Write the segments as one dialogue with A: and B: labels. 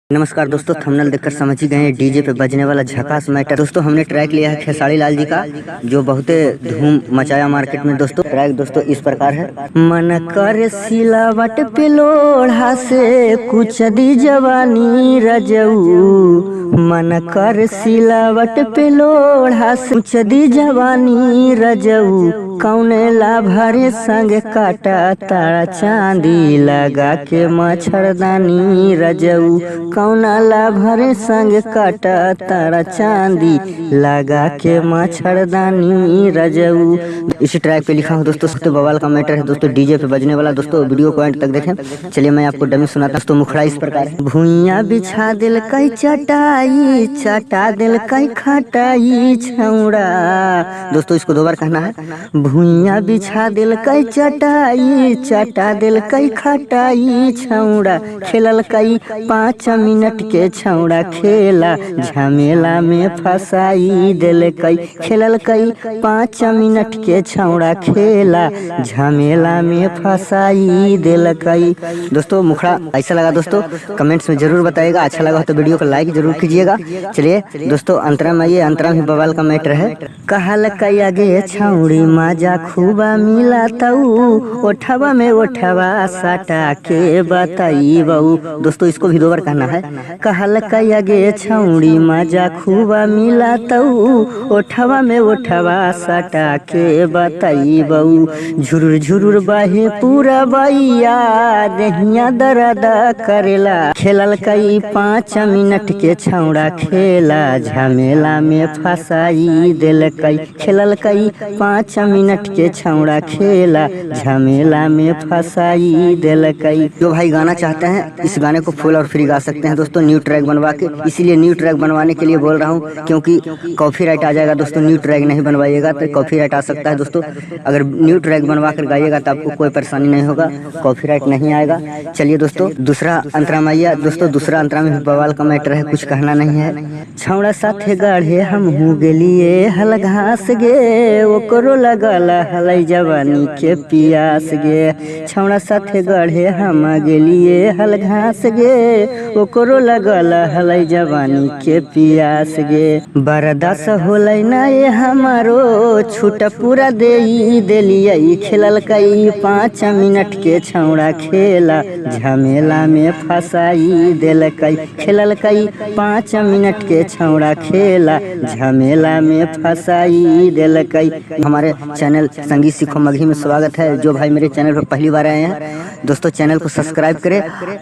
A: नमस्कार दोस्तों, थंबनेल देखकर समझ ही गए डीजे पे बजने वाला झकास मैटर। दोस्तों हमने ट्रैक लिया है खेसारी लाल जी का, जो बहुत धूम मचाया मार्केट में। दोस्तों ट्रैक दोस्तों इस प्रकार है। मन कर सिलावट पे लोढ़ा से कुछ दी जवानी रजऊ, मन कर सिलावट पे लोढ़ा से कुछ दी जवानी रजऊ, कौने लाभरे संग काटा तारा चांदी लगा के मच्छरदानी रजऊ, कौना लाभरे संग काटा तारा चांदी लगा के मच्छरदानी रजऊ। इसी ट्रैक पे लिखा हूँ दोस्तों बवाल का मैटर है दोस्तों, डीजे पे बजने वाला। दोस्तों वीडियो को एंड तक देखें। चलिए मैं आपको डमी सुनाता हूँ। दोस्तों मुखड़ा इस प्रकार है। भुइया बिछा दिल कई चटाई, चटा दिल कई खटाई छौड़ा। दोस्तों इसको दो बार कहना है। भुइया बिछा दिल कई चटाई, चटा दिल कई खटाई छौड़ा, खेलल कई 5 मिनट के छौड़ा, खेला झमेला में फसाई दिल कई, खेलल कई 5 मिनट के छौड़ा, खेला झमेला में फसाई दिल कई। दोस्तों मुखड़ा ऐसा लगा दोस्तों, कमेंट्स में जरूर बताइएगा। अच्छा लगा तो वीडियो को लाइक जरूर कीजिएगा। चलिए दोस्तों अंतरा में, ये अंतरा भी बवाल का मैटर है। कहल कई आगे छौड़ी मजा खूबा मिला तऊ, ओठवा में ओठवा सटा के बताई बऊ। दोस्तों इसको भी दो बार कहना है। कहल कई आगे छौड़ी मजा खूबा मिला तऊ, ओठवा में ओठवा सटा के बताई बऊ, झुरुर झुरुर बहे पूरा बैया, देहिया दर्द करेला, खेलल कई 5 मिनट के छौड़ा, खेला झमेला में फसाई दिल कई, खेलल कई 5 मिनट के छौड़ा, खेला झमेला में फसाई दिल कई। जो भाई गाना चाहते हैं इस गाने को फुल और फ्री गा सकते हैं दोस्तों, न्यू ट्रैक बनवा के। इसीलिए न्यू ट्रैक बनवाने के लिए बोल रहा हूँ, क्योंकि कॉपीराइट आ जाएगा दोस्तों। न्यू ट्रैक नहीं बनवाइएगा तो कॉपीराइट आ सकता है दोस्तों। अगर न्यू ट्रैक बनवा कर गाइएगा तो आपको कोई परेशानी नहीं होगा, कॉपीराइट नहीं आएगा। चलिए दोस्तों दूसरा अंतरा मैया। दोस्तों दूसरा अंतरा में बवाल का मैटर है, कुछ कहना नहीं है। छौड़ा साथे गाढ़े हम हूँ गेलिए हल घास गे, ओकरो लगल हलई जवानी के पियास गे, छौड़ा साथे गाढ़े हम गेलिए हल घास गे, ओकरो लगल हलई जवानी के पियास गे, बरदास होलै ना ये हमारो छूट पूरा देई देलिए, खेलल कई 5 मिनट के छौड़ा, खेला झमेला में फसाई दिल कई, खेलल कई 5 मिनट के छौड़ा, खेला झमेला में फसाई दिल कई। हमारे चैनल संगीत सीखो मगही में स्वागत है। जो भाई मेरे चैनल पर पहली बार आए हैं दोस्तों, चैनल को सब्सक्राइब करें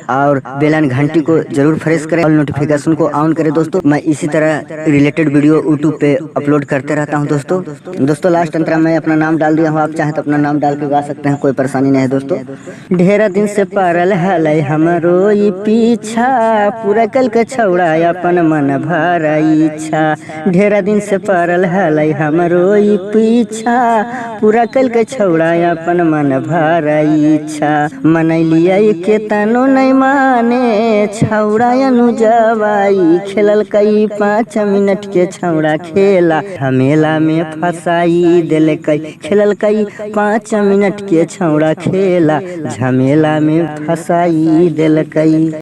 A: और बेल आइकन घंटी को जरूर प्रेस करें और नोटिफिकेशन को ऑन करें दोस्तों। मैं इसी तरह रिलेटेड वीडियो यूट्यूब पे अपलोड करते रहता हूं दोस्तों। लास्ट अंतरा में अपना नाम डाल दिया हूं, आप चाहें तो अपना नाम डाल के गा सकते हैं, कोई परेशानी नहीं है दोस्तों। ढेरा दिन से पारल हलै हमरो ई पीछा, पूरा कल के छौड़ा अपन मन भरा इच्छा, ढेरा दिन से पारल हलै हमरो ई पीछा, पूरा कल के छौड़ा अपन मन भरा इच्छा, मनैलिया के तनो नहीं माने छौड़ा अनुजवाई, खेलल कई 5 मिनट के छौड़ा, खेला झमेला में फसाई दिल कई, खेलल कई 5 मिनट के छौड़ा, खेला झमेला में फसाई दिल कई।